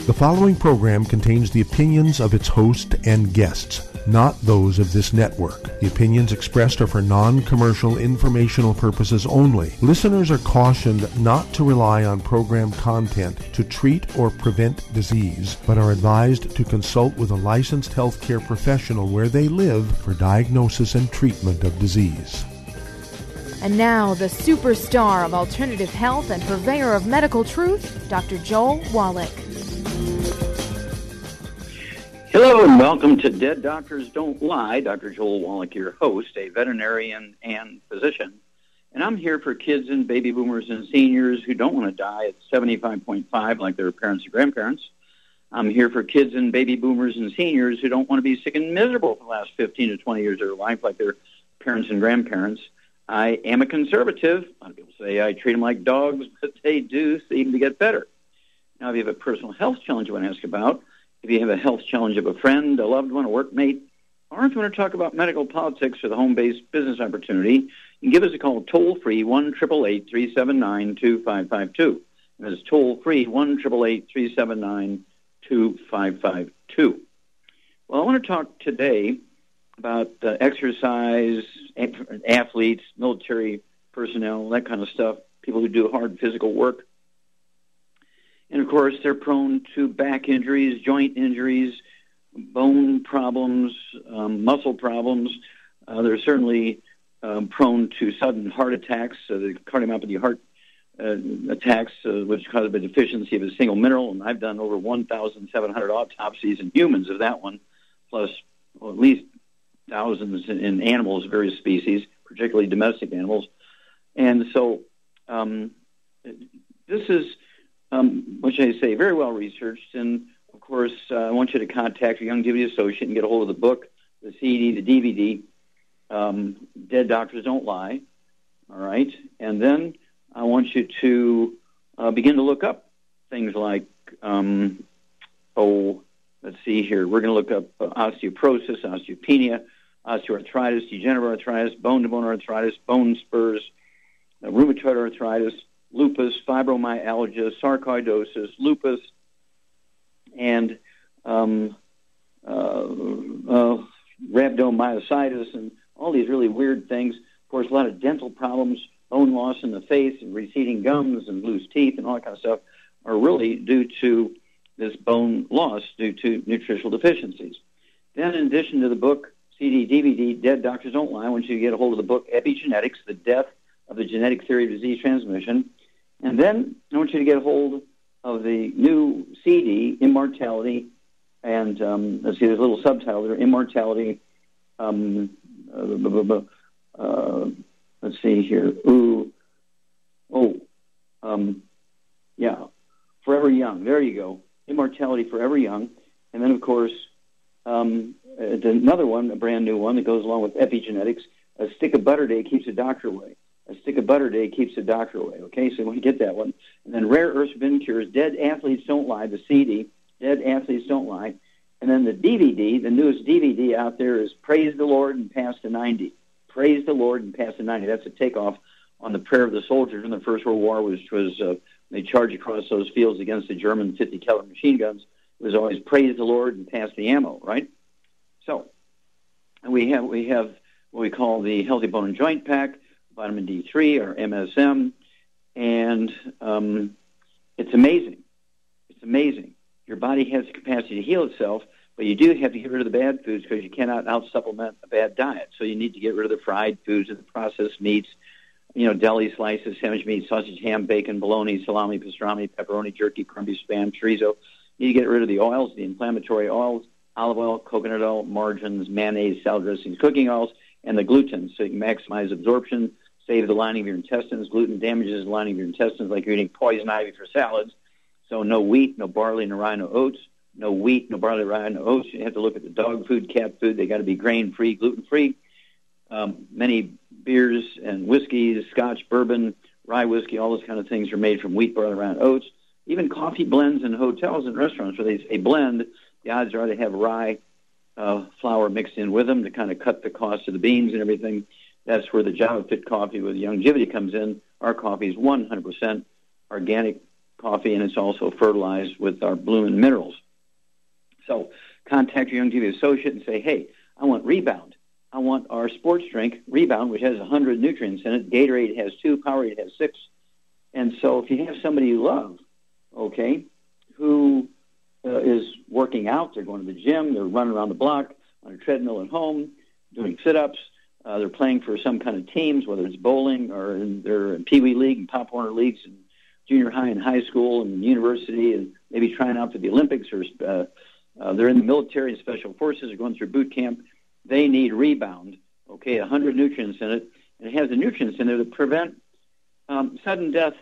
The following program contains the opinions of its host and guests, not those of this network. The opinions expressed are for non-commercial informational purposes only. Listeners are cautioned not to rely on program content to treat or prevent disease, but are advised to consult with a licensed healthcare professional where they live for diagnosis and treatment of disease. And now, the superstar of alternative health and purveyor of medical truth, Dr. Joel Wallach. Hello and welcome to Dead Doctors Don't Lie. Dr. Joel Wallach, your host, a veterinarian and physician. And I'm here for kids and baby boomers and seniors who don't want to die at 75.5 like their parents and grandparents. I'm here for kids and baby boomers and seniors who don't want to be sick and miserable for the last 15 to 20 years of their life like their parents and grandparents. I am a conservative. A lot of people say I treat them like dogs, but they do seem to get better. Now, if you have a personal health challenge you want to ask about, if you have a health challenge of a friend, a loved one, a workmate, or if you want to talk about medical politics or the home-based business opportunity, you can give us a call toll-free, 1-888-379-2552. That is toll-free, 1-888-379-2552. Well, I want to talk today about exercise, athletes, military personnel, that kind of stuff, people who do hard physical work. And, of course, they're prone to back injuries, joint injuries, bone problems, muscle problems. They're certainly prone to sudden heart attacks, the cardiomyopathy heart attacks, which cause a deficiency of a single mineral. And I've done over 1,700 autopsies in humans of that one, plus at least thousands in animals, various species, particularly domestic animals. And so this is, what should I say, very well researched. And, of course, I want you to contact your Youngevity associate and get a hold of the book, the CD, the DVD, Dead Doctors Don't Lie. All right? And then I want you to begin to look up things like, let's see here. We're going to look up osteoporosis, osteopenia, osteoarthritis, degenerative arthritis, bone-to-bone arthritis, bone spurs, rheumatoid arthritis, lupus, fibromyalgia, sarcoidosis, lupus, and rhabdomyocytis, and all these really weird things. Of course, a lot of dental problems, bone loss in the face, and receding gums, and loose teeth, and all that kind of stuff are really due to this bone loss due to nutritional deficiencies. Then, in addition to the book, CD, DVD, Dead Doctors Don't Lie, I want you to get a hold of the book, Epigenetics, The Death of the Genetic Theory of Disease Transmission. And then I want you to get a hold of the new CD, Immortality, and let's see, there's a little subtitle there, Immortality, let's see here, Forever Young, there you go, Immortality Forever Young. And then, of course, another one, a brand new one that goes along with Epigenetics, A Stick of Butter Day Keeps the Doctor Away. A Stick of Butter Day Keeps the Doctor Away, okay? So you want to get that one. And then Rare Earths Forbidden Cures, Dead Athletes Don't Lie, the CD, Dead Athletes Don't Lie. And then the DVD, the newest DVD out there is Praise the Lord and Pass to 90. Praise the Lord and Pass to 90. That's a takeoff on the prayer of the soldiers in the First World War, which was they charged across those fields against the German 50 caliber machine guns. It was always praise the Lord and pass the ammo, right? So we have what we call the Healthy Bone and Joint Pack, vitamin D3 or MSM, and it's amazing. It's amazing. Your body has the capacity to heal itself, but you do have to get rid of the bad foods because you cannot out-supplement a bad diet. So you need to get rid of the fried foods and the processed meats, deli slices, sandwich meat, sausage, ham, bacon, bologna, salami, pastrami, pepperoni, jerky, corned beef, spam, chorizo. You need to get rid of the oils, the inflammatory oils, olive oil, coconut oil, margarines, mayonnaise, salad dressings, cooking oils, and the gluten, so you can maximize absorption, save the lining of your intestines. Gluten damages the lining of your intestines like you're eating poison ivy for salads. So no wheat, no barley, no rye, no oats. No wheat, no barley, rye, no oats. You have to look at the dog food, cat food. They got to be grain-free, gluten-free. Many beers and whiskeys, scotch, bourbon, rye whiskey, all those kind of things are made from wheat, barley, rye, and oats. Even coffee blends in hotels and restaurants where they say blend, the odds are they have rye flour mixed in with them to kind of cut the cost of the beans and everything. That's where the Java Fit coffee with Youngevity comes in. Our coffee is 100% organic coffee, and it's also fertilized with our blooming minerals. So contact your Youngevity associate and say, hey, I want Rebound. I want our sports drink, Rebound, which has 100 nutrients in it. Gatorade has 2, Powerade has 6. And so if you have somebody you love, okay, who is working out, they're going to the gym, they're running around the block on a treadmill at home, doing sit-ups, they're playing for some kind of teams, whether it's bowling or they're in Pee Wee League and Pop Warner Leagues and junior high and high school and university, and maybe trying out for the Olympics, or they're in the military and special forces, or going through boot camp. They need Rebound, okay, 100 nutrients in it, and it has the nutrients in there that prevent sudden death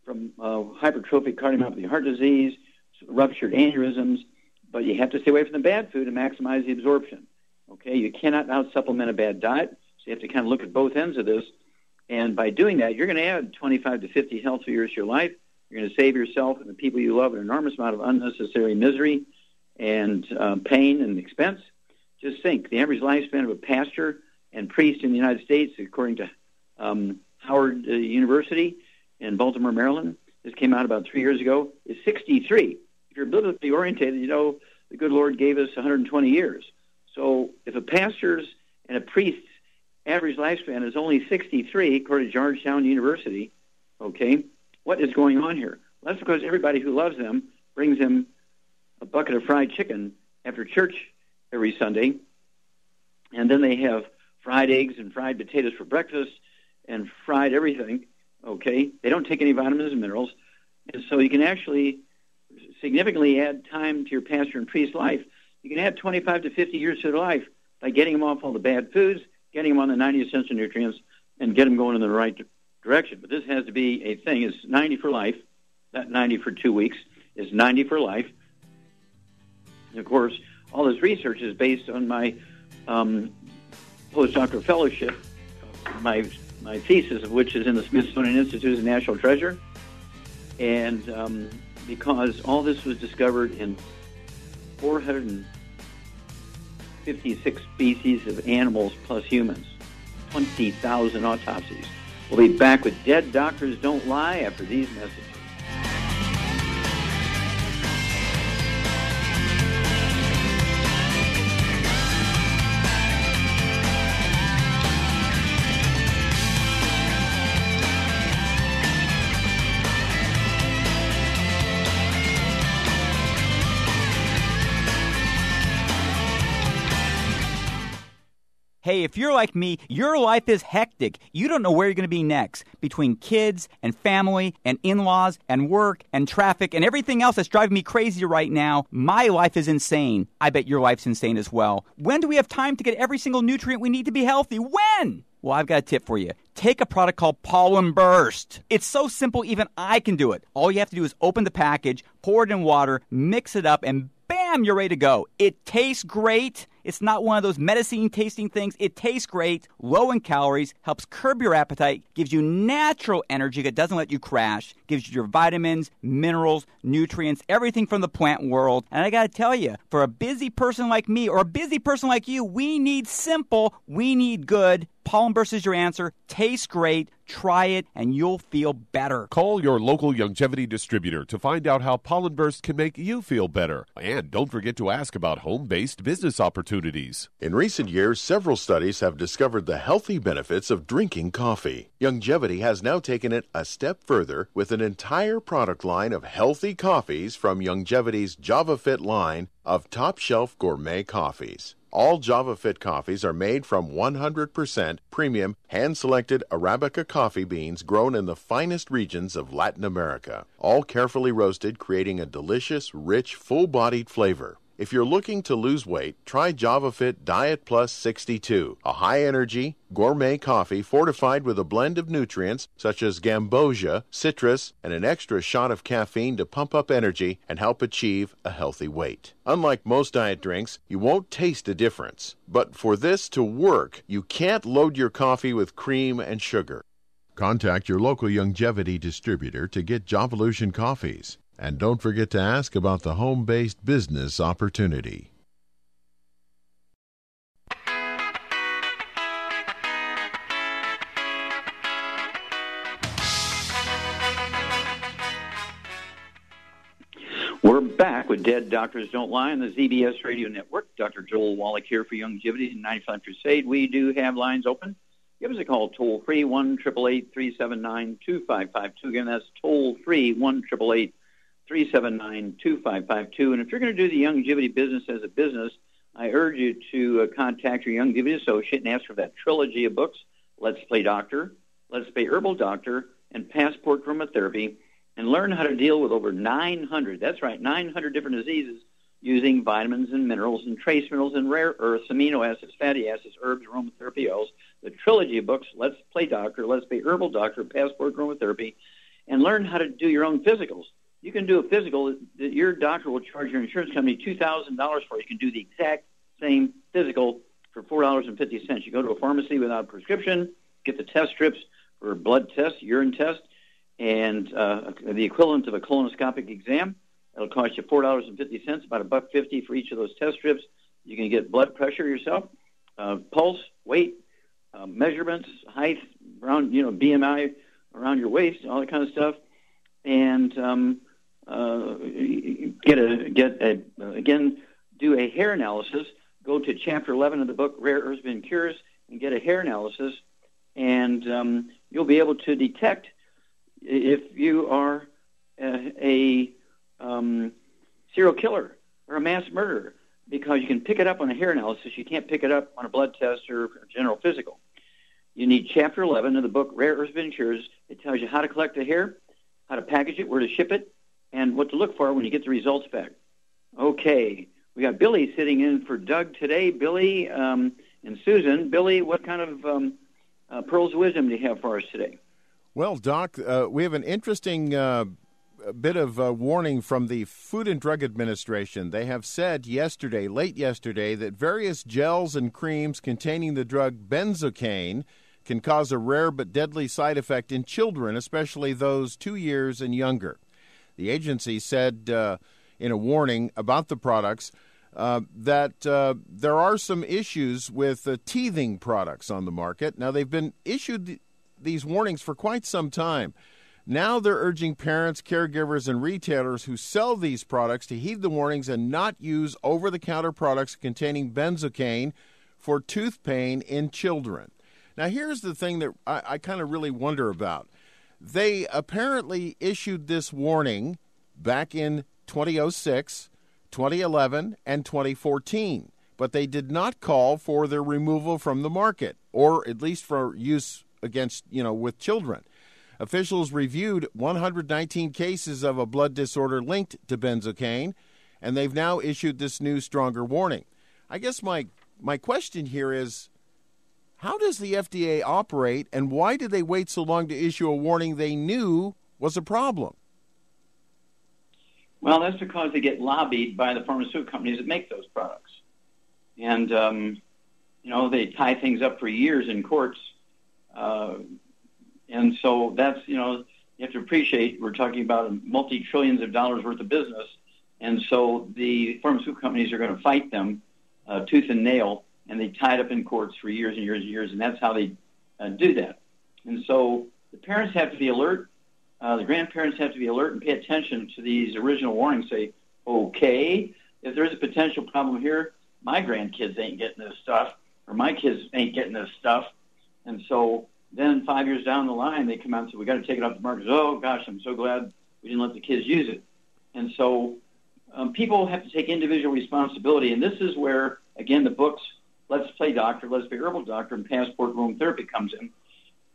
from hypertrophic cardiomyopathy, heart disease, ruptured aneurysms, but you have to stay away from the bad food and maximize the absorption. Okay, you cannot out-supplement a bad diet, so you have to kind of look at both ends of this. And by doing that, you're going to add 25 to 50 healthy years to your life. You're going to save yourself and the people you love an enormous amount of unnecessary misery and pain and expense. Just think, the average lifespan of a pastor and priest in the United States, according to Howard University in Baltimore, Maryland, this came out about 3 years ago, is 63. If you're biblically orientated, you know the good Lord gave us 120 years. So if a pastor's and a priest's average lifespan is only 63, according to Georgetown University, okay, what is going on here? Well, that's because everybody who loves them brings them a bucket of fried chicken after church every Sunday, and then they have fried eggs and fried potatoes for breakfast and fried everything, okay? They don't take any vitamins and minerals, and so you can actually significantly add time to your pastor and priest's life. You can add 25 to 50 years to their life by getting them off all the bad foods, getting them on the 90 essential nutrients, and get them going in the right direction. But this has to be a thing. It's 90 for life, not 90 for 2 weeks. It's 90 for life. And, of course, all this research is based on my postdoctoral fellowship, my thesis of which is in the Smithsonian Institute as a National Treasure. And because all this was discovered in 456 species of animals plus humans, 20,000 autopsies. We'll be back with Dead Doctors Don't Lie after these messages. Hey, if you're like me, your life is hectic. You don't know where you're going to be next. Between kids and family and in-laws and work and traffic and everything else that's driving me crazy right now, my life is insane. I bet your life's insane as well. When do we have time to get every single nutrient we need to be healthy? When? Well, I've got a tip for you. Take a product called Pollen Burst. It's so simple, even I can do it. All you have to do is open the package, pour it in water, mix it up, and bam, you're ready to go. It tastes great. It's not one of those medicine-tasting things. It tastes great, low in calories, helps curb your appetite, gives you natural energy that doesn't let you crash, gives you your vitamins, minerals, nutrients, everything from the plant world. And I got to tell you, for a busy person like me or a busy person like you, we need simple, we need good. Pollen Burst is your answer. Tastes great. Try it, and you'll feel better. Call your local Youngevity distributor to find out how Pollen Burst can make you feel better. And don't forget to ask about home-based business opportunities. In recent years, several studies have discovered the healthy benefits of drinking coffee. Youngevity has now taken it a step further with an entire product line of healthy coffees from Youngevity's JavaFit line of top-shelf gourmet coffees. All JavaFit coffees are made from 100% premium, hand-selected Arabica coffee beans grown in the finest regions of Latin America, all carefully roasted, creating a delicious, rich, full-bodied flavor. If you're looking to lose weight, try JavaFit Diet Plus 62, a high-energy, gourmet coffee fortified with a blend of nutrients such as gambosia, citrus, and an extra shot of caffeine to pump up energy and help achieve a healthy weight. Unlike most diet drinks, you won't taste a difference. But for this to work, you can't load your coffee with cream and sugar. Contact your local Youngevity distributor to get Javalution coffees. And don't forget to ask about the home-based business opportunity. with Dead Doctors Don't Lie on the ZBS Radio Network. Dr. Joel Wallach here for Youngevity and 95 Crusade. We do have lines open. Give us a call, toll-free, 1-888-379-2552. Again, that's toll-free, 1-888-379-2552. And if you're going to do the Youngevity business as a business, I urge you to contact your Youngevity associate and ask for that trilogy of books, Let's Play Doctor, Let's Play Herbal Doctor, and Passport Aromatherapy, and learn how to deal with over 900, that's right, 900 different diseases using vitamins and minerals and trace minerals and rare earths, amino acids, fatty acids, herbs, aromatherapy oils. The trilogy of books, Let's Play Doctor, Let's Play Herbal Doctor, Passport Aromatherapy, and learn how to do your own physicals. You can do a physical that your doctor will charge your insurance company $2,000 for. You can do the exact same physical for $4.50. You go to a pharmacy without a prescription, get the test strips for a blood test, urine test, and the equivalent of a colonoscopic exam. It'll cost you $4.50, about $1.50 for each of those test strips. You can get blood pressure yourself, pulse, weight, measurements, height, around BMI around your waist, all that kind of stuff, and do a hair analysis. Go to Chapter 11 of the book, Rare Earths and Cures, and get a hair analysis, and you'll be able to detect if you are a serial killer or a mass murderer, because you can pick it up on a hair analysis. You can't pick it up on a blood test or a general physical. You need Chapter 11 of the book, Rare Earths and Cures. It tells you how to collect the hair, how to package it, where to ship it, and what to look for when you get the results back. Okay, we got Billy sitting in for Doug today. Billy and Susan. Billy, what kind of pearls of wisdom do you have for us today? Well, Doc, we have an interesting bit of warning from the Food and Drug Administration. They have said late yesterday, that various gels and creams containing the drug benzocaine can cause a rare but deadly side effect in children, especially those 2 years and younger. The agency said in a warning about the products that there are some issues with teething products on the market. Now, they've been issued these warnings for quite some time. Now they're urging parents, caregivers, and retailers who sell these products to heed the warnings and not use over-the-counter products containing benzocaine for tooth pain in children. Now, here's the thing that I kind of really wonder about. They apparently issued this warning back in 2006, 2011, and 2014, but they did not call for their removal from the market, or at least for use with children. Officials reviewed 119 cases of a blood disorder linked to benzocaine, and they've now issued this new, stronger warning. I guess my question here is, how does the FDA operate, and why did they wait so long to issue a warning they knew was a problem? Well, that's because they get lobbied by the pharmaceutical companies that make those products. And, they tie things up for years in courts. And so that's, you have to appreciate we're talking about multi-trillions of dollars worth of business. And so the pharmaceutical companies are going to fight them tooth and nail, and they tie it up in courts for years and years and years, and that's how they do that. And so the parents have to be alert. The grandparents have to be alert and pay attention to these original warnings. Say, okay, if there's a potential problem here, my grandkids ain't getting this stuff, or my kids ain't getting this stuff. And so then 5 years down the line, they come out and say, we got to take it off the market. Oh, gosh, I'm so glad we didn't let the kids use it. And so people have to take individual responsibility. And this is where, again, the books, Let's Play Doctor, Let's Play Herbal Doctor, and Passport Aromatherapy comes in,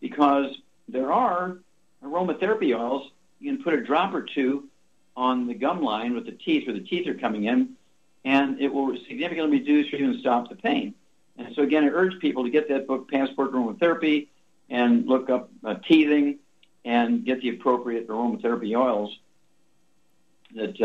because there are aromatherapy oils. You can put a drop or two on the gum line with the teeth, where the teeth are coming in, and it will significantly reduce or even stop the pain. And so, again, I urge people to get that book, Passport Aromatherapy, and look up teething and get the appropriate aromatherapy oils that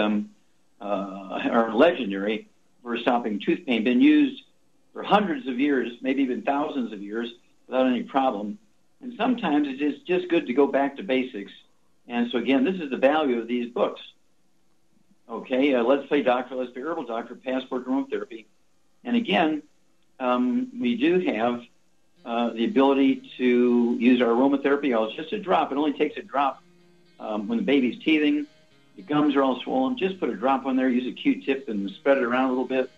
are legendary for stopping tooth pain. Been used for hundreds of years, maybe even thousands of years, without any problem. And sometimes it's just good to go back to basics. And so, again, this is the value of these books. Okay, Let's Play Doctor, Let's Play Herbal Doctor, Passport Aromatherapy. And, again, we do have the ability to use our aromatherapy oils, just a drop. It only takes a drop when the baby's teething, your gums are all swollen, just put a drop on there, use a Q-tip and spread it around a little bit,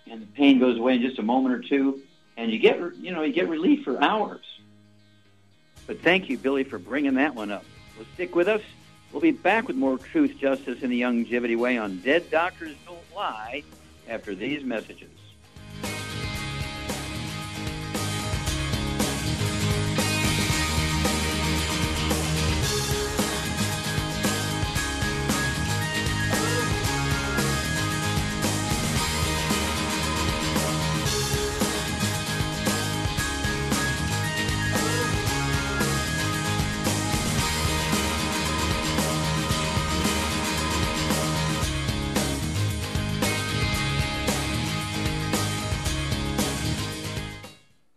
and the pain goes away in just a moment or two, and you get relief for hours. But thank you, Billy, for bringing that one up. Well, stick with us. We'll be back with more Truth, Justice, and the Longevity Way on Dead Doctors Don't Lie after these messages.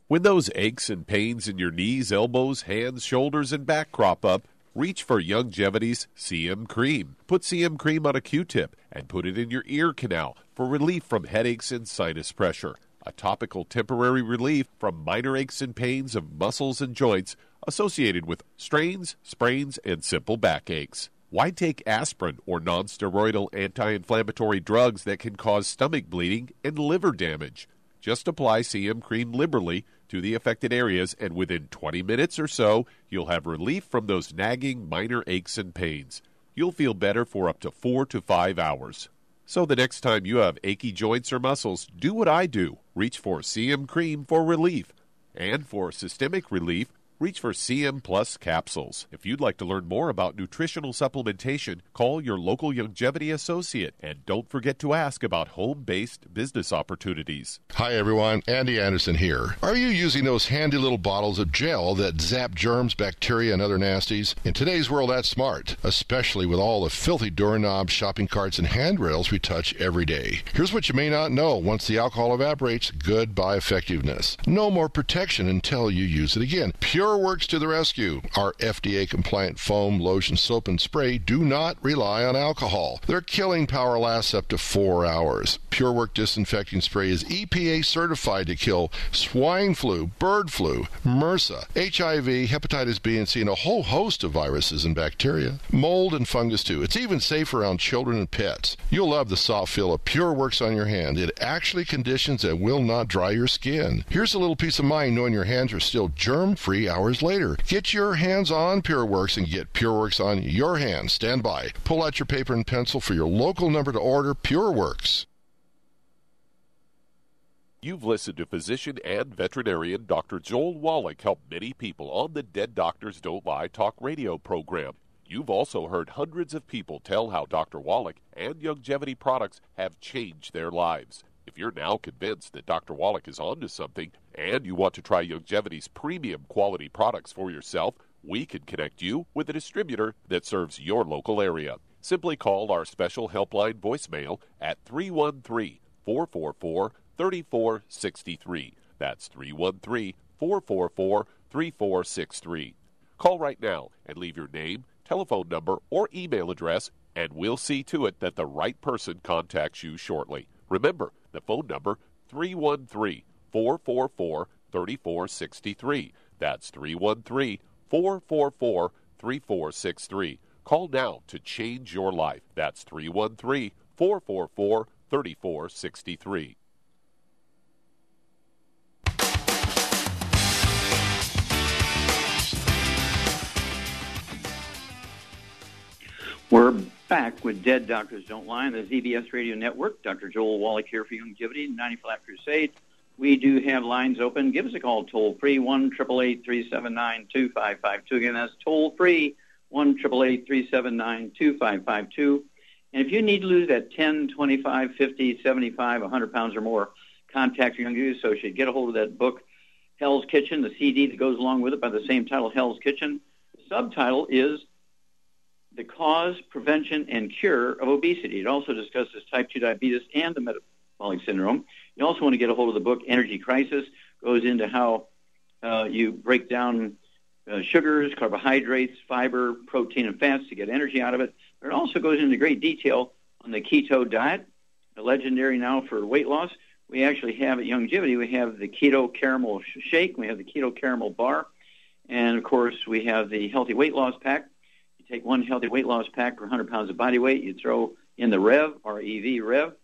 When those aches and pains in your knees, elbows, hands, shoulders, and back crop up, reach for Youngevity's CM Cream. Put CM Cream on a Q-tip and put it in your ear canal for relief from headaches and sinus pressure. A topical temporary relief from minor aches and pains of muscles and joints associated with strains, sprains, and simple backaches. Why take aspirin or non-steroidal anti-inflammatory drugs that can cause stomach bleeding and liver damage? Just apply CM Cream liberally to the affected areas, and within 20 minutes or so, you'll have relief from those nagging minor aches and pains. You'll feel better for up to 4 to 5 hours. So the next time you have achy joints or muscles, do what I do. Reach for CM Cream for relief. And for systemic relief, reach for CM Plus capsules. If you'd like to learn more about nutritional supplementation, call your local Longevity associate. And don't forget to ask about home-based business opportunities. Hi everyone, Andy Anderson here. Are you using those handy little bottles of gel that zap germs, bacteria, and other nasties? In today's world, that's smart, especially with all the filthy doorknobs, shopping carts, and handrails we touch every day. Here's what you may not know. Once the alcohol evaporates, goodbye effectiveness. No more protection until you use it again. PureWorks to the rescue. Our FDA-compliant foam, lotion, soap, and spray do not rely on alcohol. Their killing power lasts up to 4 hours. PureWorks disinfecting spray is EPA certified to kill swine flu, bird flu, MRSA, HIV, hepatitis B and C, and a whole host of viruses and bacteria. Mold and fungus too. It's even safe around children and pets. You'll love the soft feel of PureWorks on your hand. It actually conditions and will not dry your skin. Here's a little peace of mind knowing your hands are still germ-free hours later. Get your hands on PureWorks and get PureWorks on your hands. Stand by. Pull out your paper and pencil for your local number to order PureWorks. You've listened to physician and veterinarian Dr. Joel Wallach help many people on the Dead Doctors Don't Lie talk radio program. You've also heard hundreds of people tell how Dr. Wallach and Longevity products have changed their lives. If you're now convinced that Dr. Wallach is onto something and you want to try Longevity's premium quality products for yourself, we can connect you with a distributor that serves your local area. Simply call our special helpline voicemail at 313-444-3463. That's 313-444-3463. Call right now and leave your name, telephone number, or email address, and we'll see to it that the right person contacts you shortly. Remember, the phone number, 313-444-3463. That's 313-444-3463. Call now to change your life. That's 313-444-3463. We're back with Dead Doctors Don't Lie on the ZBS Radio Network. Dr. Joel Wallach here for Longevity, 90 Flat Crusade. We do have lines open. Give us a call toll-free, 1-888-379-2552. Again, that's toll-free, 1-888-379-2552. And if you need to lose that 10, 25, 50, 75, 100 pounds or more, contact your Longevity associate. Get a hold of that book, Hell's Kitchen, the CD that goes along with it by the same title, Hell's Kitchen. The subtitle is The Cause, Prevention, and Cure of Obesity. It also discusses type 2 diabetes and the metabolic syndrome. You also want to get a hold of the book Energy Crisis. Goes into how you break down sugars, carbohydrates, fiber, protein, and fats to get energy out of it. But it also goes into great detail on the keto diet, legendary now for weight loss. We actually have at Longevity, we have the keto caramel shake, we have the keto caramel bar, and of course we have the healthy weight loss pack. You take one healthy weight loss pack per 100 pounds of body weight. You throw in the Rev, R-E-V, Rev,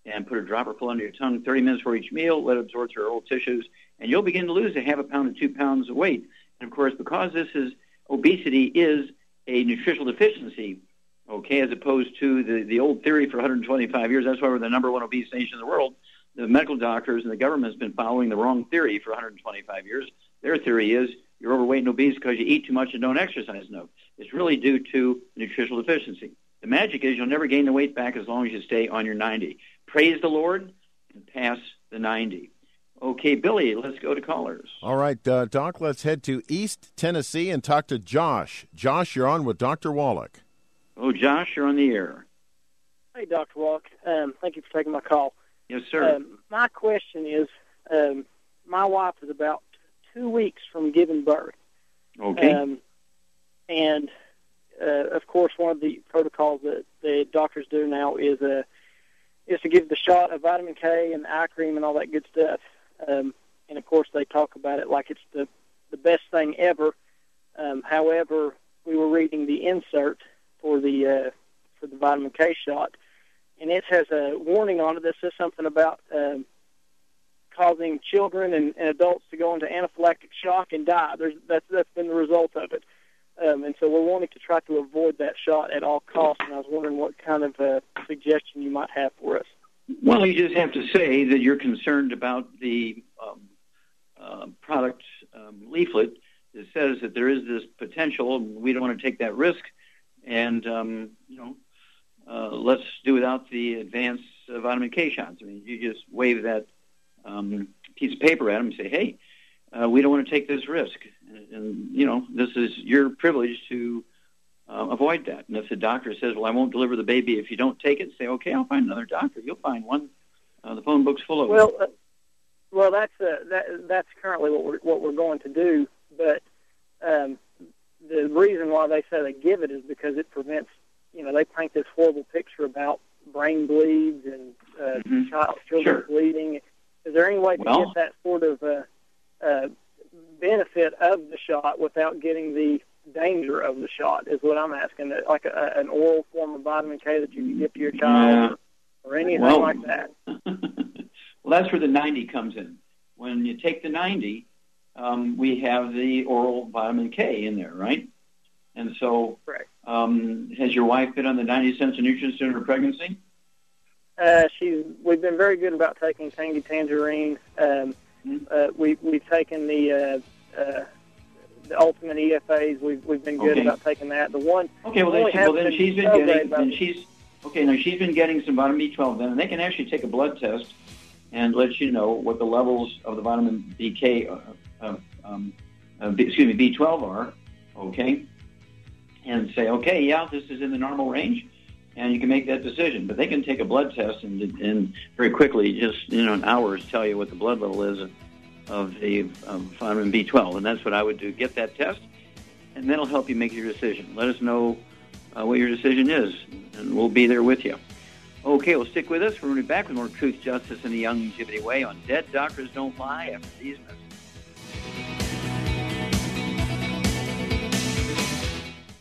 and put a dropper full under your tongue 30 minutes for each meal. Let it absorb through your oral tissues, and you'll begin to lose a half a pound to 2 pounds of weight. And, of course, because this is obesity is a nutritional deficiency, okay, as opposed to the old theory for 125 years. That's why we're the number one obese nation in the world. The medical doctors and the government has been following the wrong theory for 125 years. Their theory is you're overweight and obese because you eat too much and don't exercise enough. It's really due to nutritional deficiency. The magic is you'll never gain the weight back as long as you stay on your 90. Praise the Lord and pass the 90. Okay, Billy, let's go to callers. All right, Doc, let's head to East Tennessee and talk to Josh. Josh, you're on with Dr. Wallach. Oh, Josh, you're on the air. Hey, Dr. Wallach. Thank you for taking my call. Yes, sir. My question is, my wife is about 2 weeks from giving birth. Okay. And, of course, one of the protocols that the doctors do now is to give the shot of vitamin K and eye cream and all that good stuff. And, of course, they talk about it like it's the best thing ever. However, we were reading the insert for the vitamin K shot, and it has a warning on it that says something about causing children and adults to go into anaphylactic shock and die. That's been the result of it. And so we're wanting to try to avoid that shot at all costs, and I was wondering what kind of suggestion you might have for us. Well, you just have to say that you're concerned about the product leaflet that says that there is this potential, and we don't want to take that risk, and, let's do without the advanced vitamin K shots. I mean, you just wave that piece of paper at them and say, hey, we don't want to take this risk. And this is your privilege to avoid that. And if the doctor says, well, I won't deliver the baby if you don't take it, say, okay, I'll find another doctor. You'll find one. The phone book's full of them. Well, that's currently what we're going to do. But the reason why they say they give it is because it prevents, they paint this horrible picture about brain bleeds and children bleeding. Is there any way to get that sort of benefit of the shot without getting the danger of the shot is what I'm asking, like an oral form of vitamin K that you can give to your child or anything like that? Well, that's where the 90 comes in. When you take the 90, we have the oral vitamin K in there, right? And so has your wife been on the 90 cents of nutrients during her pregnancy? We've been very good about taking Tangy Tangerine. We've taken the Ultimate EFAs. We've been good about taking that. The one. Okay, then she's been getting some vitamin B12 then, and they can actually take a blood test and let you know what the levels of the vitamin B12 are. Okay, and say, okay, yeah, this is in the normal range, and you can make that decision. But they can take a blood test and very quickly, just in hours, tell you what the blood level is of the vitamin B12, and that's what I would do. Get that test, and that'll help you make your decision. Let us know what your decision is, and we'll be there with you. Okay, well, stick with us. We're going to be back with more Truth, Justice, and the Longevity Way on Dead Doctors Don't Lie after these messages.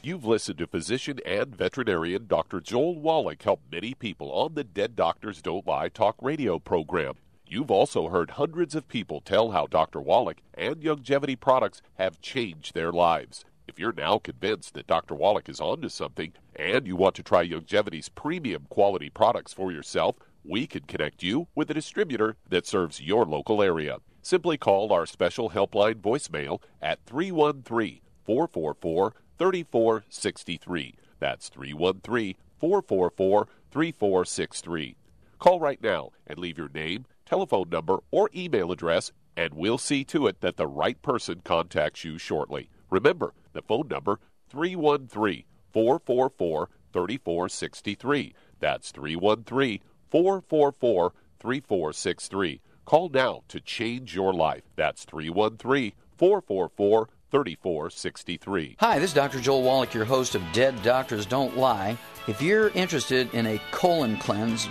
You've listened to physician and veterinarian Dr. Joel Wallach help many people on the Dead Doctors Don't Lie talk radio program. You've also heard hundreds of people tell how Dr. Wallach and Longevity products have changed their lives. If you're now convinced that Dr. Wallach is onto something and you want to try Longevity's premium quality products for yourself, we can connect you with a distributor that serves your local area. Simply call our special helpline voicemail at 313-444-3463. That's 313-444-3463. Call right now and leave your name, telephone number, or email address, and we'll see to it that the right person contacts you shortly. Remember, the phone number, 313-444-3463. That's 313-444-3463. Call now to change your life. That's 313-444-3463. Hi, this is Dr. Joel Wallach, your host of Dead Doctors Don't Lie. If you're interested in a colon cleanse,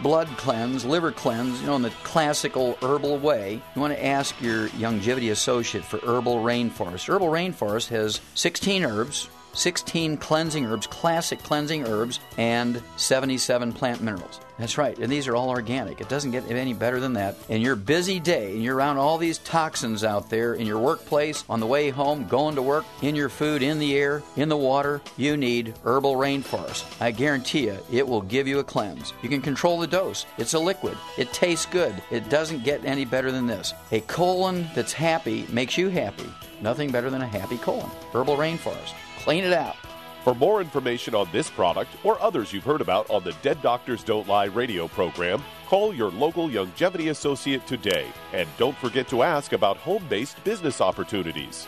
blood cleanse, liver cleanse, in the classical herbal way, you want to ask your Longevity associate for Herbal Rainforest. Herbal Rainforest has 16 herbs, 16 cleansing herbs, classic cleansing herbs, and 77 plant minerals. That's right, and these are all organic. It doesn't get any better than that. In your busy day, and you're around all these toxins out there in your workplace, on the way home, going to work, in your food, in the air, in the water, you need Herbal Rainforest. I guarantee you, it will give you a cleanse. You can control the dose. It's a liquid. It tastes good. It doesn't get any better than this. A colon that's happy makes you happy. Nothing better than a happy colon. Herbal Rainforest. Clean it out. For more information on this product or others you've heard about on the Dead Doctors Don't Lie radio program, call your local Longevity associate today. And don't forget to ask about home-based business opportunities.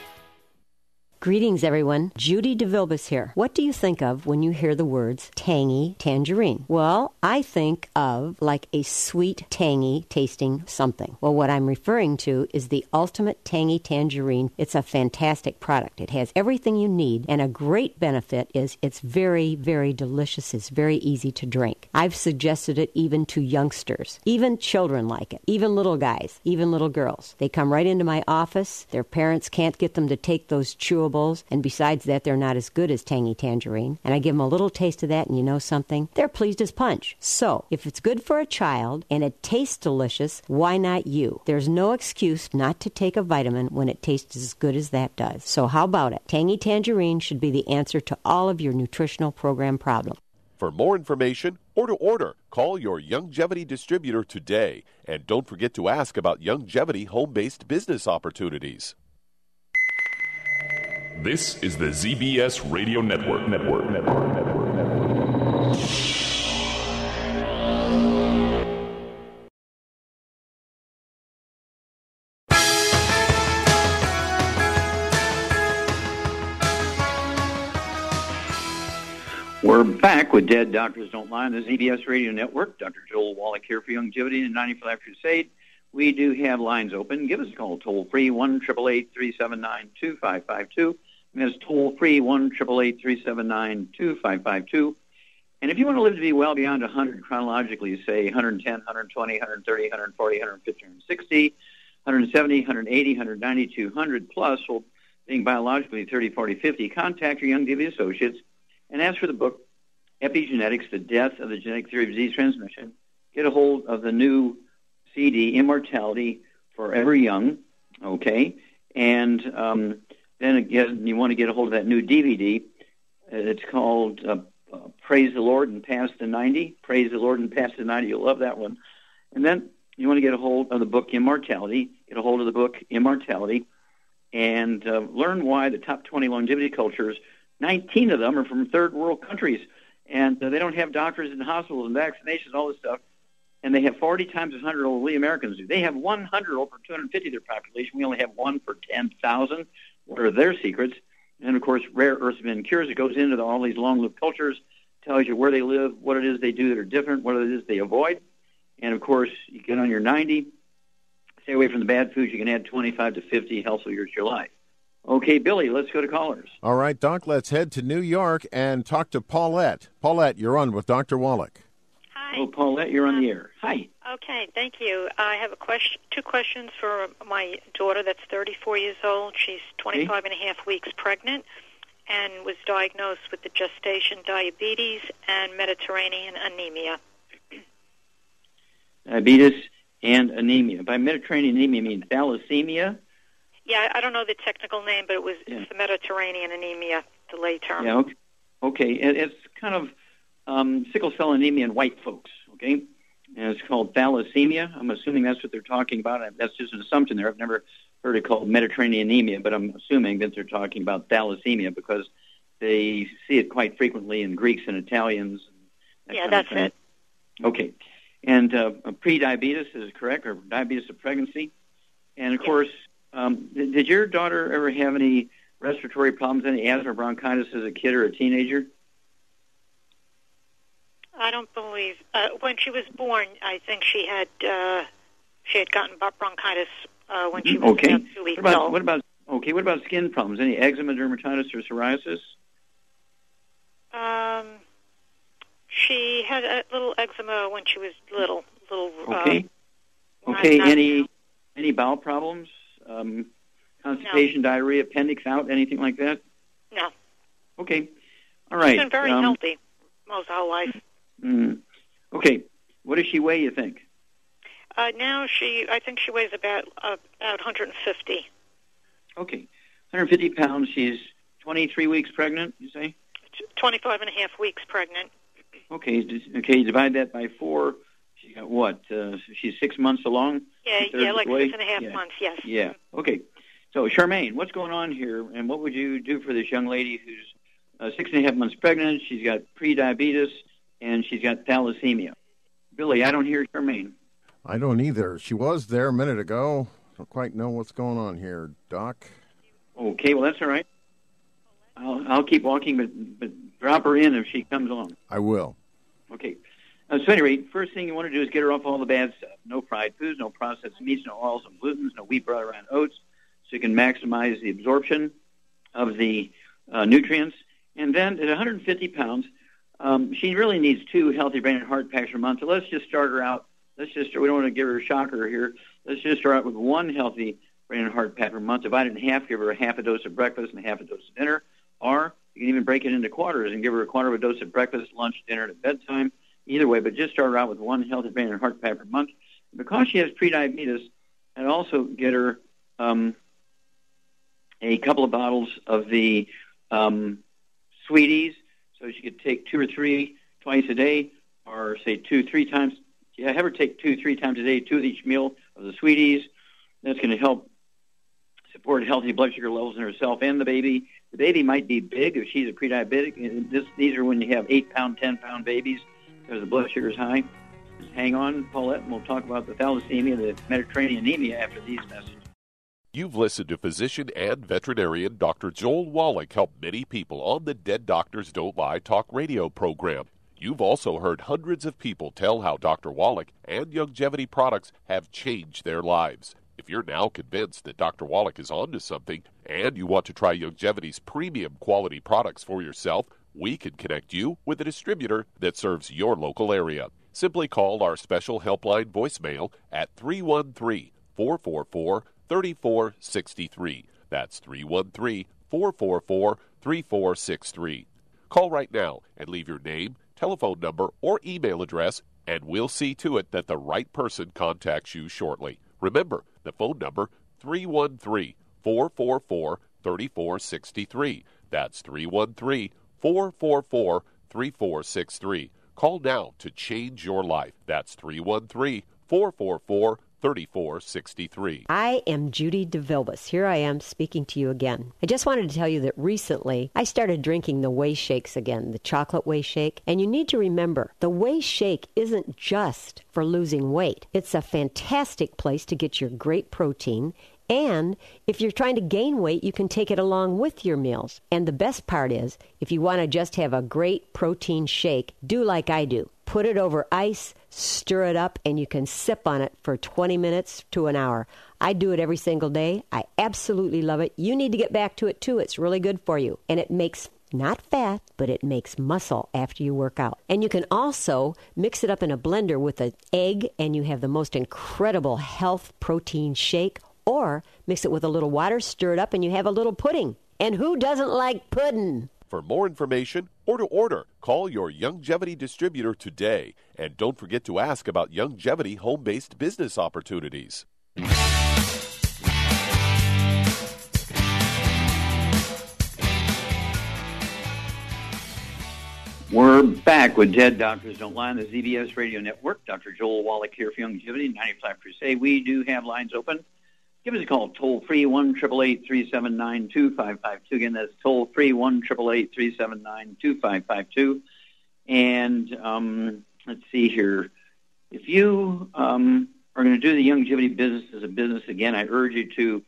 Greetings, everyone. Judy DeVilbus here. What do you think of when you hear the words tangy tangerine? Well, I think of like a sweet, tangy tasting something. Well, what I'm referring to is the Ultimate Tangy Tangerine. It's a fantastic product. It has everything you need, and a great benefit is it's very, very delicious. It's very easy to drink. I've suggested it even to youngsters. Even children like it. Even little guys. Even little girls. They come right into my office. Their parents can't get them to take those chewables. And besides that, they're not as good as Tangy Tangerine. And I give them a little taste of that, and you know something? They're pleased as punch. So, if it's good for a child and it tastes delicious, why not you? There's no excuse not to take a vitamin when it tastes as good as that does. So how about it? Tangy Tangerine should be the answer to all of your nutritional program problems. For more information or to order, call your Longevity distributor today. And don't forget to ask about Longevity home-based business opportunities. This is the ZBS Radio Network. We're back with Dead Doctors Don't Lie on the ZBS Radio Network. Dr. Joel Wallach here for Longevity and 95 Crusade. We do have lines open. Give us a call toll-free, 1-888-379-2552. That's toll-free, 1-888-379-2552. And if you want to live to be well beyond 100 chronologically, say 110, 120, 130, 140, 150, 160, 170, 180, 190, 200 plus, well, being biologically 30, 40, 50, contact your Young DV associates and ask for the book, Epigenetics, The Death of the Genetic Theory of Disease Transmission. Get a hold of the new CD, Immortality, Forever Young, okay? And then again, you want to get a hold of that new DVD. It's called Praise the Lord and Pass the 90. Praise the Lord and Pass the 90. You'll love that one. And then you want to get a hold of the book Immortality. Get a hold of the book Immortality and learn why the top 20 longevity cultures, 19 of them are from third world countries. And they don't have doctors and hospitals and vaccinations, all this stuff. And they have 40 times as 100 old we Americans do. They have 100 over 250 of their population. We only have one per 10,000. What are their secrets? And, of course, Rare Earths and Cures. It goes into all these long-lived cultures, tells you where they live, what it is they do that are different, what it is they avoid. And, of course, you get on your 90, stay away from the bad foods. You can add 25 to 50 healthful years to your life. Okay, Billy, let's go to callers. All right, Doc, let's head to New York and talk to Paulette. Paulette, you're on with Dr. Wallach. Hi. Oh, Paulette, you're on the air. Hi. Okay, thank you. I have two questions for my daughter that's 34 years old. She's 25 and a half weeks pregnant and was diagnosed with the gestation diabetes and Mediterranean anemia. Diabetes and anemia. By Mediterranean anemia, you mean thalassemia? Yeah, I don't know the technical name, but it's the Mediterranean anemia, the lay term. Yeah, okay. It's kind of sickle cell anemia in white folks, okay? And it's called thalassemia. I'm assuming that's what they're talking about. That's just an assumption there. I've never heard it called Mediterranean anemia, but I'm assuming that they're talking about thalassemia because they see it quite frequently in Greeks and Italians. Yeah, that's it. Okay. And pre-diabetes is correct, or diabetes of pregnancy. And, of course, did your daughter ever have any respiratory problems, any asthma or bronchitis as a kid or a teenager? I don't believe when she was born. I think she had gotten bronchitis when she was about 2 weeks old. What about skin problems? Any eczema, dermatitis, or psoriasis? She had a little eczema when she was little. Okay. Any bowel problems? Constipation, diarrhea, appendix out, anything like that? No. Okay. All right. She's been very healthy most of her life. Okay. What does she weigh, you think? Now I think she weighs about 150. Okay. 150 pounds. She's 23 weeks pregnant, you say? 25 and a half weeks pregnant. Okay. Divide that by 4. She got what? She's 6 months along? Yeah, like 6.5 months, yes. Yeah. Okay. So, Charmaine, what's going on here, and what would you do for this young lady who's 6.5 months pregnant, she's got prediabetes, and she's got thalassemia? Billy, I don't hear Charmaine. I don't either. She was there a minute ago. Don't quite know what's going on here, Doc. Okay, well, that's all right. I'll keep walking, but drop her in if she comes on. I will. Okay. So anyway, first thing you want to do is get her off all the bad stuff. No fried foods, no processed meats, no oils and glutens, no wheat, butter, and oats, so you can maximize the absorption of the nutrients. And then at 150 pounds, she really needs 2 healthy brain and heart packs per month. So let's just start her out. We don't want to give her a shocker here. Let's just start out with 1 healthy brain and heart pack per month. Divide it in half, give her half a dose of breakfast and half a dose of dinner. Or you can even break it into quarters and give her a quarter of a dose of breakfast, lunch, dinner, and bedtime. Either way, but just start her out with 1 healthy brain and heart pack per month. Because she has prediabetes, and also get her a couple of bottles of the Sweeties, so she could take 2 or 3 twice a day, or say 2-3 times. Yeah, have her take 2-3 times a day, 2 of each meal of the Sweeties. That's going to help support healthy blood sugar levels in herself and the baby. The baby might be big if she's a pre-diabetic. These are when you have 8-pound, 10-pound babies because the blood sugar is high. Just hang on, Paulette, and we'll talk about the thalassemia, the Mediterranean anemia after these messages. You've listened to physician and veterinarian Dr. Joel Wallach help many people on the Dead Doctors Don't Lie talk radio program. You've also heard hundreds of people tell how Dr. Wallach and Youngevity products have changed their lives. If you're now convinced that Dr. Wallach is onto something and you want to try Youngevity's premium quality products for yourself, we can connect you with a distributor that serves your local area. Simply call our special helpline voicemail at 313-444-3463. That's 313-444-3463. Call right now and leave your name, telephone number, or email address, and we'll see to it that the right person contacts you shortly. Remember, the phone number, 313-444-3463. That's 313-444-3463. Call now to change your life. That's 313-444-3463. I am Judy DeVilbus. Here I am speaking to you again. I just wanted to tell you that recently I started drinking the Whey Shakes again, the chocolate Whey Shake. And you need to remember, the Whey Shake isn't just for losing weight. It's a fantastic place to get your great protein. And if you're trying to gain weight, you can take it along with your meals. And the best part is, if you want to just have a great protein shake, do like I do. Put it over ice, stir it up, and you can sip on it for 20 minutes to an hour. I do it every single day. I absolutely love it. You need to get back to it, too. It's really good for you. And it makes not fat, but it makes muscle after you work out. And you can also mix it up in a blender with an egg, and you have the most incredible health protein shake. Or mix it with a little water, stir it up, and you have a little pudding. And who doesn't like pudding? For more information or to order, call your Youngevity distributor today. And don't forget to ask about Youngevity home-based business opportunities. We're back with Dead Doctors Don't Lie on the ZBS Radio Network. Dr. Joel Wallach here for Youngevity, 95 Crusade. We do have lines open. Give us a call, toll-free, 1-888-379-2552. Again, that's toll-free, 1-888-379-2552. And let's see here. If you are going to do the Youngevity business as a business, again, I urge you to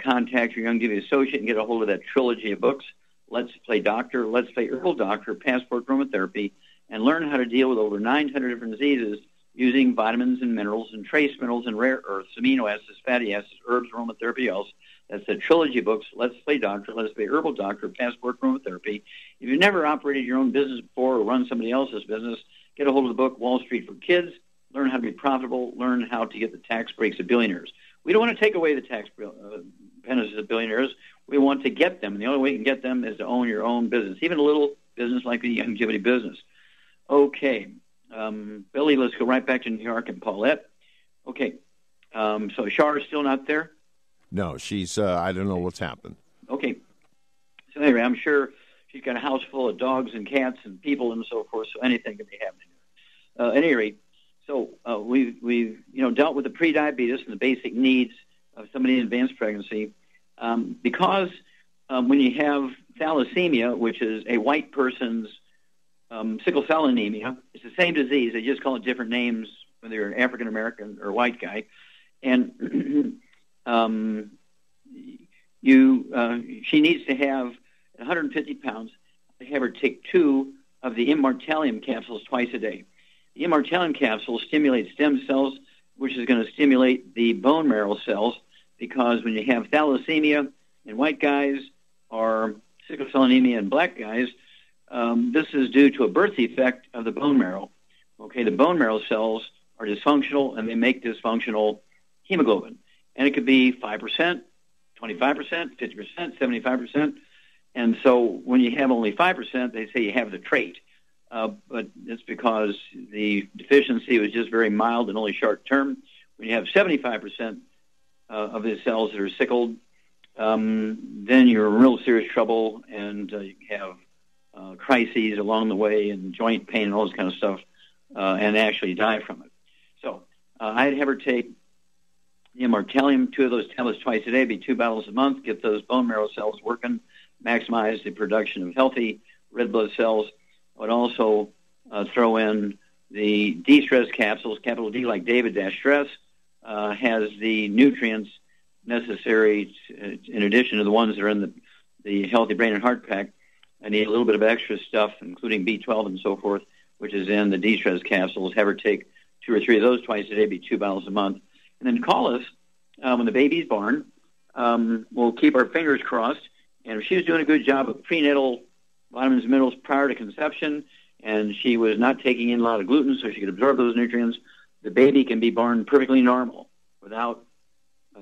contact your Youngevity associate and get a hold of that trilogy of books, Let's Play Doctor, Let's Play Herbal Doctor, Passport Aromatherapy, and learn how to deal with over 900 different diseases using vitamins and minerals and trace minerals and rare earths, amino acids, fatty acids, herbs, aromatherapy else. That's the trilogy books, Let's Play Doctor, Let's Play Herbal Doctor, Passport Aromatherapy. If you've never operated your own business before or run somebody else's business, get a hold of the book, Wall Street for Kids. Learn how to be profitable. Learn how to get the tax breaks of billionaires. We don't want to take away the tax independents as billionaires. We want to get them. And the only way you can get them is to own your own business, even a little business like the longevity business. Okay. Billy, let's go right back to New York and Paulette. Okay. So Char's still not there? No, she's, I don't know what's happened. Okay. So anyway, I'm sure she's got a house full of dogs and cats and people and so forth, so anything can be happening. At any rate, so we've dealt with the pre-diabetes and the basic needs of somebody in advanced pregnancy. Because when you have thalassemia, which is a white person's sickle cell anemia, it's the same disease. They just call it different names whether you're an African American or white guy. And she needs to have 150 pounds. I have her take 2 of the Immortalium capsules twice a day. The Immortalium capsules stimulate stem cells, which is going to stimulate the bone marrow cells, because when you have thalassemia in white guys or sickle cell anemia in black guys, this is due to a birth defect of the bone marrow. Okay, the bone marrow cells are dysfunctional, and they make dysfunctional hemoglobin. And it could be 5%, 25%, 50%, 75%. And so when you have only 5%, they say you have the trait. But it's because the deficiency was just very mild and only short term. When you have 75% of the cells that are sickled, then you're in real serious trouble, and you have crises along the way and joint pain and all this kind of stuff, and actually die from it. So I'd have her take the Immortalium, 2 of those tablets twice a day, be 2 bottles a month, get those bone marrow cells working, maximize the production of healthy red blood cells. I would also throw in the de-stress capsules, capital D like David, stress, has the nutrients necessary in addition to the ones that are in the Healthy Brain and Heart Pack. I need a little bit of extra stuff, including B12 and so forth, which is in the de-stress capsules. Have her take 2 or 3 of those twice a day, be 2 bottles a month. And then call us when the baby's born. We'll keep our fingers crossed. And if she was doing a good job of prenatal vitamins and minerals prior to conception, and she was not taking in a lot of gluten so she could absorb those nutrients, the baby can be born perfectly normal without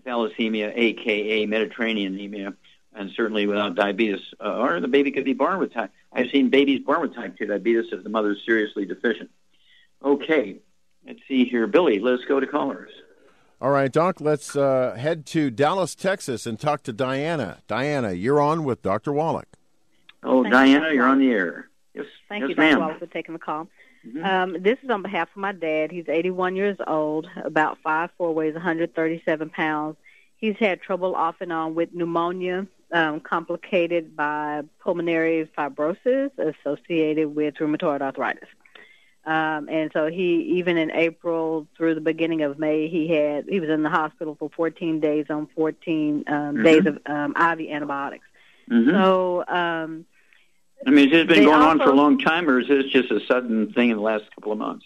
thalassemia, a.k.a. Mediterranean anemia, and certainly without diabetes. Or the baby could be born with type. I've seen babies born with type 2 diabetes if the mother's seriously deficient. Okay, let's see here. Billy, let's go to callers. All right, Doc, let's head to Dallas, Texas, and talk to Diana. Diana, you're on with Dr. Wallach. Oh, Diana, you're on the air. Yes, Thank yes, you, ma'am. Dr. Wallach, for taking the call. Mm-hmm. This is on behalf of my dad. He's 81 years old, about 5'4", weighs 137 pounds. He's had trouble off and on with pneumonia, complicated by pulmonary fibrosis associated with rheumatoid arthritis. And so even in April through the beginning of May, he was in the hospital for 14 days on 14 days of IV antibiotics. Mm-hmm. So, has this been going on for a long time, or is this just a sudden thing in the last couple of months?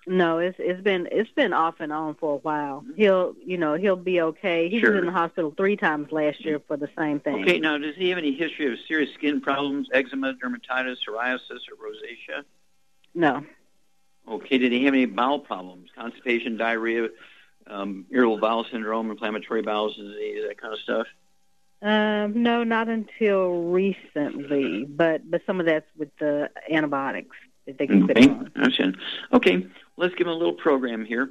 No, it's been off and on for a while. He'll be okay. He was in the hospital 3 times last year for the same thing. Okay, now does he have any history of serious skin problems, eczema, dermatitis, psoriasis, or rosacea? No. Okay, did he have any bowel problems, constipation, diarrhea, irritable bowel syndrome, inflammatory bowel disease, that kind of stuff? No, not until recently, but some of that's with the antibiotics that they can put on. Okay, let's give him a little program here.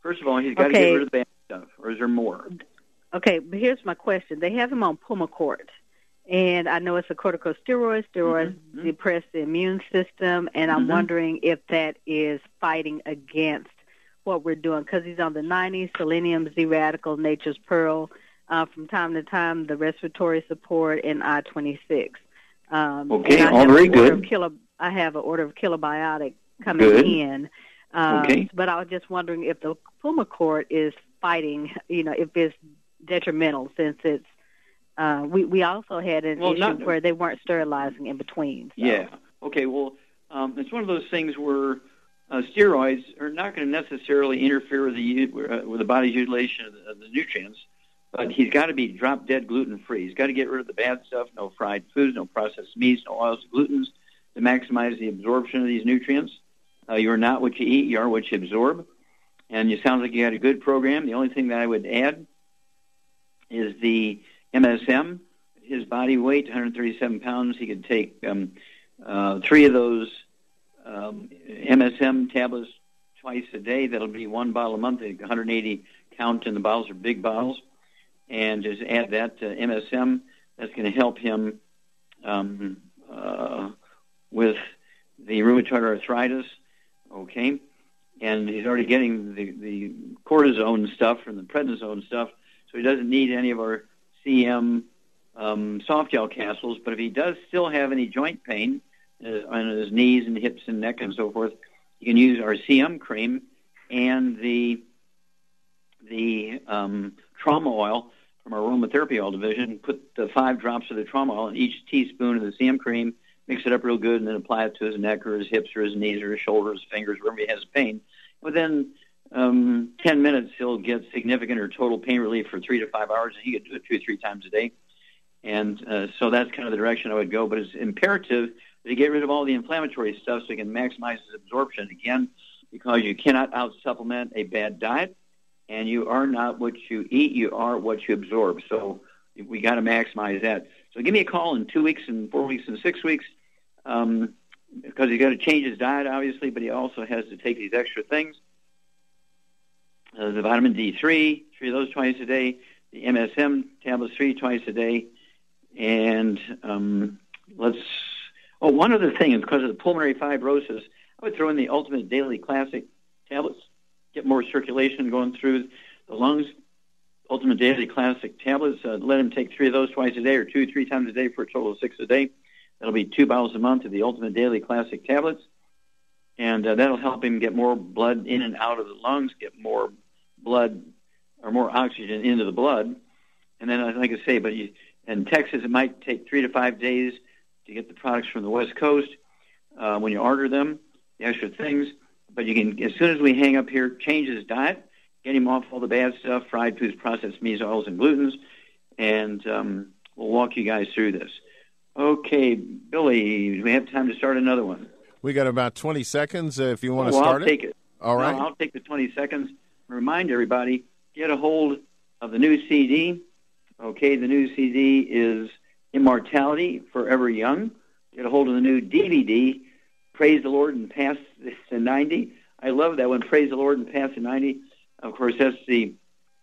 First of all, he's got to get rid of the bad stuff, or is there more? Okay, but here's my question. They have him on Pulmicort, and I know it's a corticosteroid. Steroids depress the immune system, and I'm wondering if that is fighting against what we're doing, because he's on the 90, selenium, Z-radical, nature's pearl, from time to time, the respiratory support, and I-26. Okay, all very good. I have an order of Kilobiotic coming in. But I was just wondering if the Pulmicort is fighting, if it's detrimental, since it's, we also had an issue where they weren't sterilizing in between. So. Yeah. Okay, well, it's one of those things where steroids are not going to necessarily interfere with the body's utilization of the nutrients, but he's got to be drop-dead gluten-free. He's got to get rid of the bad stuff, no fried foods, no processed meats, no oils, glutens, to maximize the absorption of these nutrients. You are not what you eat, you are what you absorb. And it sounds like you had a good program. The only thing that I would add is the MSM. His body weight, 137 pounds. He could take 3 of those MSM tablets twice a day. That'll be 1 bottle a month. 180 count, and the bottles are big bottles. And just add that to MSM. That's going to help him with the rheumatoid arthritis. Okay. And he's already getting the cortisone stuff and the prednisone stuff, so he doesn't need any of our CM soft gel capsules. But if he does still have any joint pain on his knees and hips and neck and so forth, you can use our CM cream and the trauma oil from our aromatherapy oil division. Put the 5 drops of the trauma oil in each teaspoon of the CM cream, mix it up real good, and then apply it to his neck or his hips or his knees or his shoulders, fingers, wherever he has pain. Within 10 minutes, he'll get significant or total pain relief for 3 to 5 hours, and he could do it 2 or 3 times a day. And so that's kind of the direction I would go. But it's imperative that he get rid of all the inflammatory stuff so he can maximize his absorption. Again, because you cannot out-supplement a bad diet, and you are not what you eat, you are what you absorb. So we got to maximize that. So give me a call in 2 weeks and 4 weeks and 6 weeks, because he's got to change his diet, obviously, but he also has to take these extra things. The vitamin D3, 3 of those twice a day, the MSM tablets 3 twice a day, and one other thing, is because of the pulmonary fibrosis, I would throw in the Ultimate Daily Classic tablets, get more circulation going through the lungs. Ultimate Daily Classic tablets, let him take 3 of those twice a day or 2, 3 times a day for a total of 6 a day. That'll be 2 bottles a month of the Ultimate Daily Classic tablets, and that'll help him get more blood in and out of the lungs, get more blood or more oxygen into the blood. And then, like I say, in Texas, it might take 3 to 5 days to get the products from the West Coast when you order them, the extra things. But you can, as soon as we hang up here, change his diet, get him off all the bad stuff, fried foods, processed meats, oils, and glutens, and we'll walk you guys through this. Okay, Billy, do we have time to start another one? We got about 20 seconds if you want to start I'll take it. All right. I'll take the 20 seconds. Remind everybody, get a hold of the new CD. Okay, the new CD is Immortality, Forever Young. Get a hold of the new DVD, Praise the Lord and Pass the 90. I love that one, Praise the Lord and Pass the 90. Of course, that's the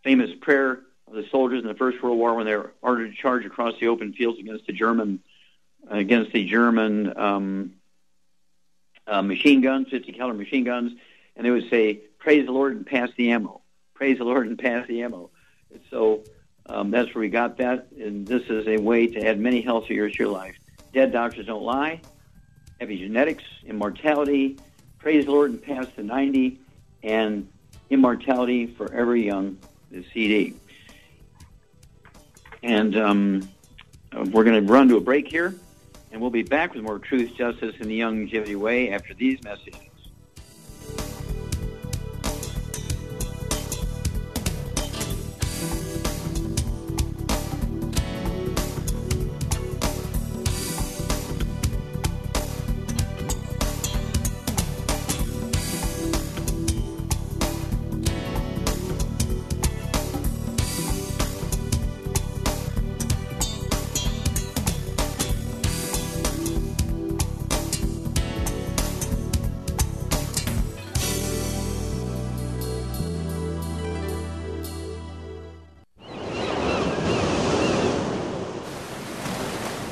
famous prayer of the soldiers in the First World War when they were ordered to charge across the open fields against the German machine guns, 50 caliber machine guns, and they would say, "Praise the Lord and pass the ammo. Praise the Lord and pass the ammo." So that's where we got that, and this is a way to add many healthy years to your life. Dead Doctors Don't Lie, Epigenetics, Immortality, Praise the Lord and Pass the 90, and Immortality Forever Young, the CD. And we're going to run to a break here, and we'll be back with more Truth, Justice, and the Longevity Way after these messages.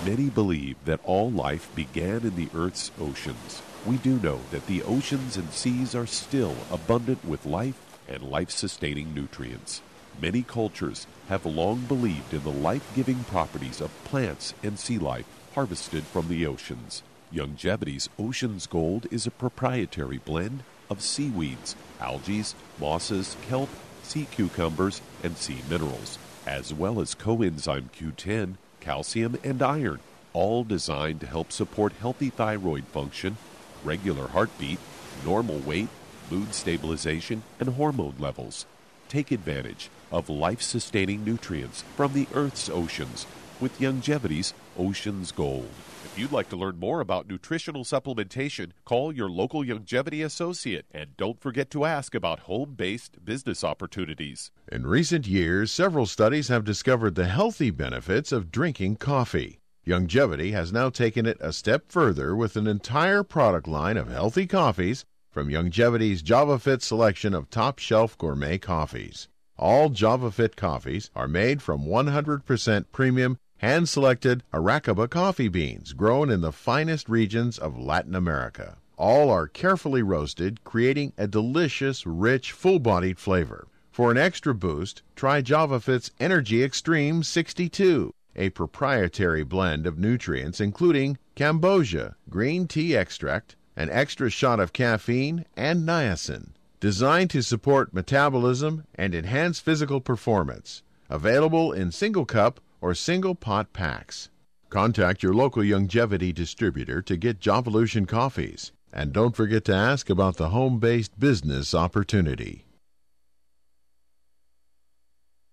Many believe that all life began in the Earth's oceans. We do know that the oceans and seas are still abundant with life and life-sustaining nutrients. Many cultures have long believed in the life-giving properties of plants and sea life harvested from the oceans. Longevity's Ocean's Gold is a proprietary blend of seaweeds, algae, mosses, kelp, sea cucumbers, and sea minerals, as well as coenzyme Q10, calcium, and iron, all designed to help support healthy thyroid function, regular heartbeat, normal weight, mood stabilization, and hormone levels. Take advantage of life-sustaining nutrients from the Earth's oceans with Youngevity's Ocean's Gold. If you'd like to learn more about nutritional supplementation, call your local Youngevity associate, and don't forget to ask about home-based business opportunities. In recent years, several studies have discovered the healthy benefits of drinking coffee. Youngevity has now taken it a step further with an entire product line of healthy coffees from Youngevity's JavaFit selection of top-shelf gourmet coffees. All JavaFit coffees are made from 100% premium, hand-selected Arabica coffee beans grown in the finest regions of Latin America. All are carefully roasted, creating a delicious, rich, full-bodied flavor. For an extra boost, try JavaFit's Energy Extreme 62, a proprietary blend of nutrients including cambogia, green tea extract, an extra shot of caffeine, and niacin. Designed to support metabolism and enhance physical performance. Available in single cup or single pot packs. Contact your local Youngevity distributor to get Jovolution coffees. And don't forget to ask about the home-based business opportunity.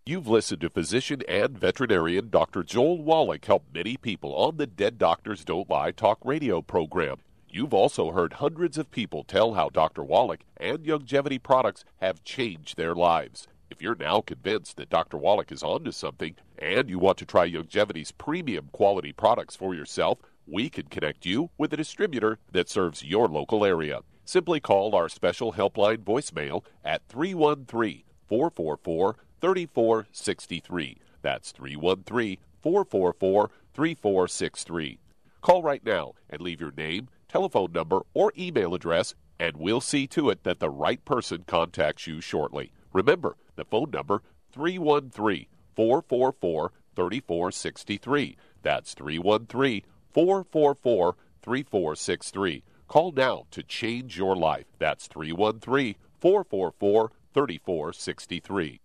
You've listened to physician and veterinarian Dr. Joel Wallach help many people on the Dead Doctors Don't Lie talk radio program. You've also heard hundreds of people tell how Dr. Wallach and Youngevity products have changed their lives. If you're now convinced that Dr. Wallach is onto something and you want to try Youngevity's premium quality products for yourself, we can connect you with a distributor that serves your local area. Simply call our special helpline voicemail at 313-444-3463. That's 313-444-3463. Call right now and leave your name, telephone number, or email address, and we'll see to it that the right person contacts you shortly. Remember, the phone number, 313-444-3463. That's 313-444-3463. Call now to change your life. That's 313-444-3463.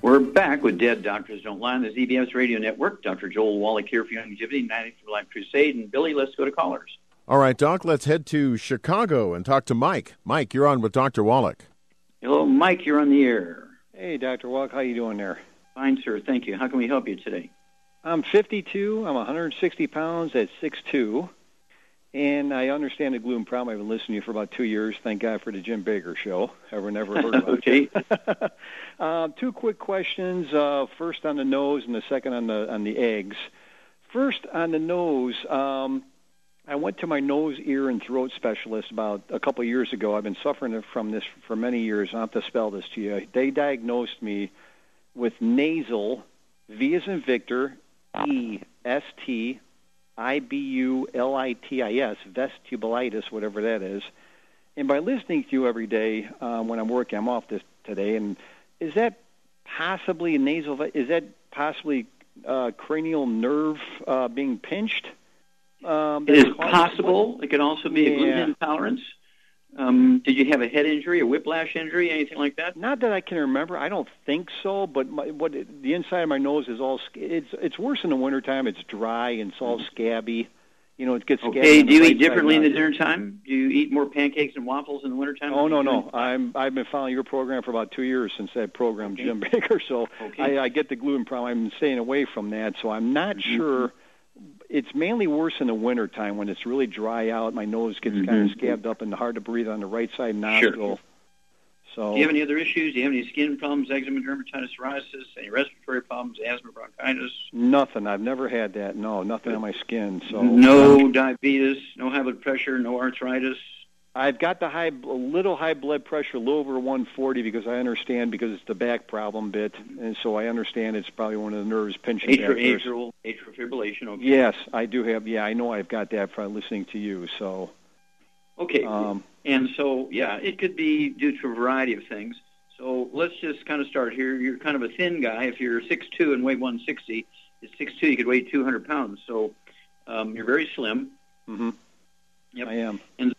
We're back with Dead Doctors Don't Lie on the ZBS Radio Network. Dr. Joel Wallach here for Youngevity, 90 for Life Crusade. And Billy, let's go to callers. All right, Doc, let's head to Chicago and talk to Mike. Mike, you're on with Dr. Wallach. Hello, Mike, you're on the air. Hey, Dr. Wallach, how you doing there? Fine, sir, thank you. How can we help you today? I'm 52. I'm 160 pounds at 6'2". And I understand the gluten problem. I've been listening to you for about 2 years. Thank God for the Jim Baker show. Never heard about okay. it. Two quick questions. First on the nose and the second on the eggs. First on the nose, I went to my nose, ear, and throat specialist about a couple of years ago. I've been suffering from this for many years. I'll have to spell this to you. They diagnosed me with nasal, V as in Victor, E-S-T, IBULITIS, vestibulitis, whatever that is. And by listening to you every day when I'm working, I'm off this today, and is that possibly nasal? Is that possibly cranial nerve being pinched? It is possible. It could also be a gluten intolerance. Did you have a head injury, a whiplash injury, anything like that? Not that I can remember. I don't think so. But the inside of my nose is all. It's worse in the wintertime. It's dry and it's all scabby. You know, it gets scabby. Okay. Do you eat differently in the dinnertime? Do you eat more pancakes and waffles in the wintertime? Oh no. I've been following your program for about 2 years since that program, Jim Baker. So I get the gluten problem. I'm staying away from that. So I'm not sure. It's mainly worse in the wintertime when it's really dry out. My nose gets kind of scabbed up and hard to breathe on the right side nostril. Sure. So, do you have any other issues? Do you have any skin problems, eczema, dermatitis, psoriasis, any respiratory problems, asthma, bronchitis? Nothing. I've never had that. No, nothing on my skin. So no diabetes, no high blood pressure, no arthritis? I've got the a little high blood pressure, a little over 140 because I understand because it's the back problem bit, and so I understand it's probably one of the nerves pinching. Atrial fibrillation. Okay. Yes, I do have. Yeah, I know I've got that from listening to you. So. Okay. And so, it could be due to a variety of things. So let's just kind of start here. You're kind of a thin guy. If you're 6'2" and weigh 160, at 6'2", you could weigh 200 pounds. So you're very slim. Mm-hmm. Yep. I am. And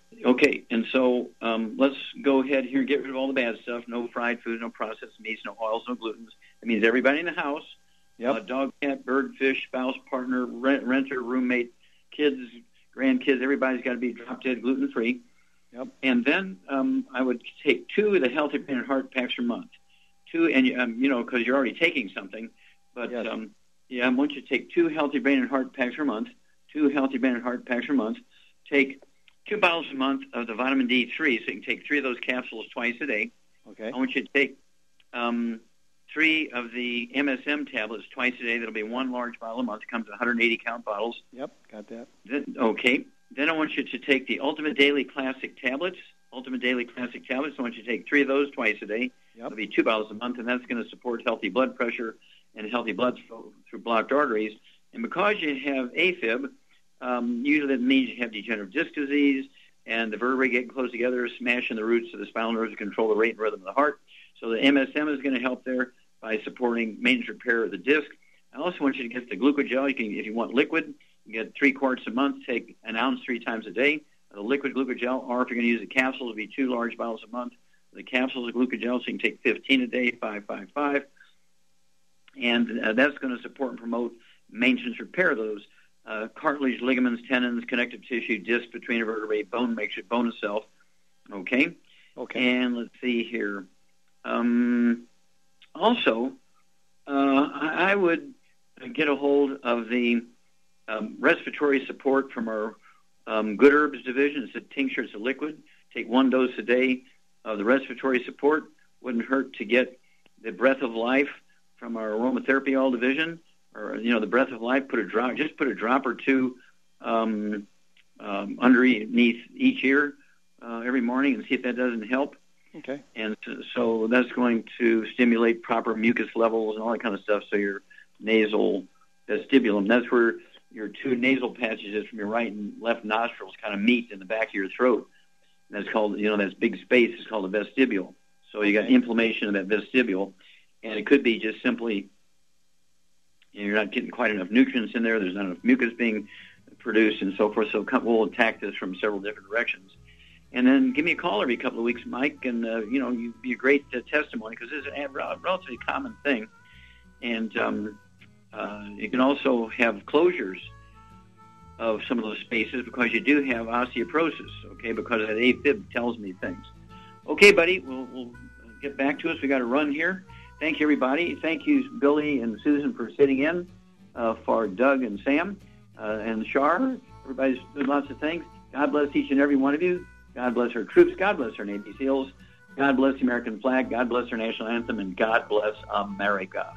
so let's go ahead here and get rid of all the bad stuff. No fried food, no processed meats, no oils, no glutens. That means everybody in the house, dog, cat, bird, fish, spouse, partner, renter, roommate, kids, grandkids, everybody's got to be drop-dead gluten-free. Yep. And then I would take 2 of the Healthy Brain and Heart packs per month. 2, and because you're already taking something, but yes. I want you to take 2 Healthy Brain and Heart packs per month. 2 Healthy Brain and Heart packs per month. Take 2 bottles a month of the vitamin D3, so you can take 3 of those capsules twice a day. Okay. I want you to take 3 of the MSM tablets twice a day. That'll be 1 large bottle a month. It comes in 180 count bottles. Yep, got that. Then I want you to take the Ultimate Daily Classic tablets. I want you to take 3 of those twice a day. Yep. It'll be 2 bottles a month, and that's going to support healthy blood pressure and healthy blood flow through blocked arteries. And because you have AFib, usually that means you have degenerative disc disease, and the vertebrae get close together, smashing the roots of the spinal nerves to control the rate and rhythm of the heart. So the MSM is going to help there by supporting maintenance repair of the disc. I also want you to get the glucogel. You can, if you want liquid, you get 3 quarts a month. Take an ounce 3 times a day. The liquid glucogel, or if you're going to use the capsules, it'll be 2 large bottles a month. The capsules of glucogel, so you can take 15 a day, 5. And that's going to support and promote maintenance repair of those cartilage, ligaments, tendons, connective tissue, disc between a vertebrae, bone makes it bone itself. Okay. And let's see here. Also, I would get a hold of the respiratory support from our Good Herbs division. It's a tincture, it's a liquid. Take 1 dose a day of the respiratory support. Wouldn't hurt to get the Breath of Life from our aromatherapy all division, or the Breath of Life. Put a drop or 2 underneath each ear every morning, and see if that doesn't help. Okay. And so that's going to stimulate proper mucus levels and all that kind of stuff. So your nasal vestibulum, that's where your 2 nasal passages from your right and left nostrils kind of meet in the back of your throat. And that's called, that big space is called a vestibule. So you got inflammation of that vestibule, and it could be just simply you're not getting quite enough nutrients in there. There's not enough mucus being produced and so forth. So we'll attack this from several different directions. And then give me a call every couple of weeks, Mike, and, you'd be a great testimony, because this is a relatively common thing. And you can also have closures of some of those spaces because you do have osteoporosis, okay, because that AFib tells me things. Okay, buddy, we'll get back to us. We got to run here. Thank you, everybody. Thank you, Billy and Susan, for sitting in for Doug and Sam and Shar. Everybody's doing lots of things. God bless each and every one of you. God bless our troops. God bless our Navy SEALs. God bless the American flag. God bless our national anthem. And God bless America.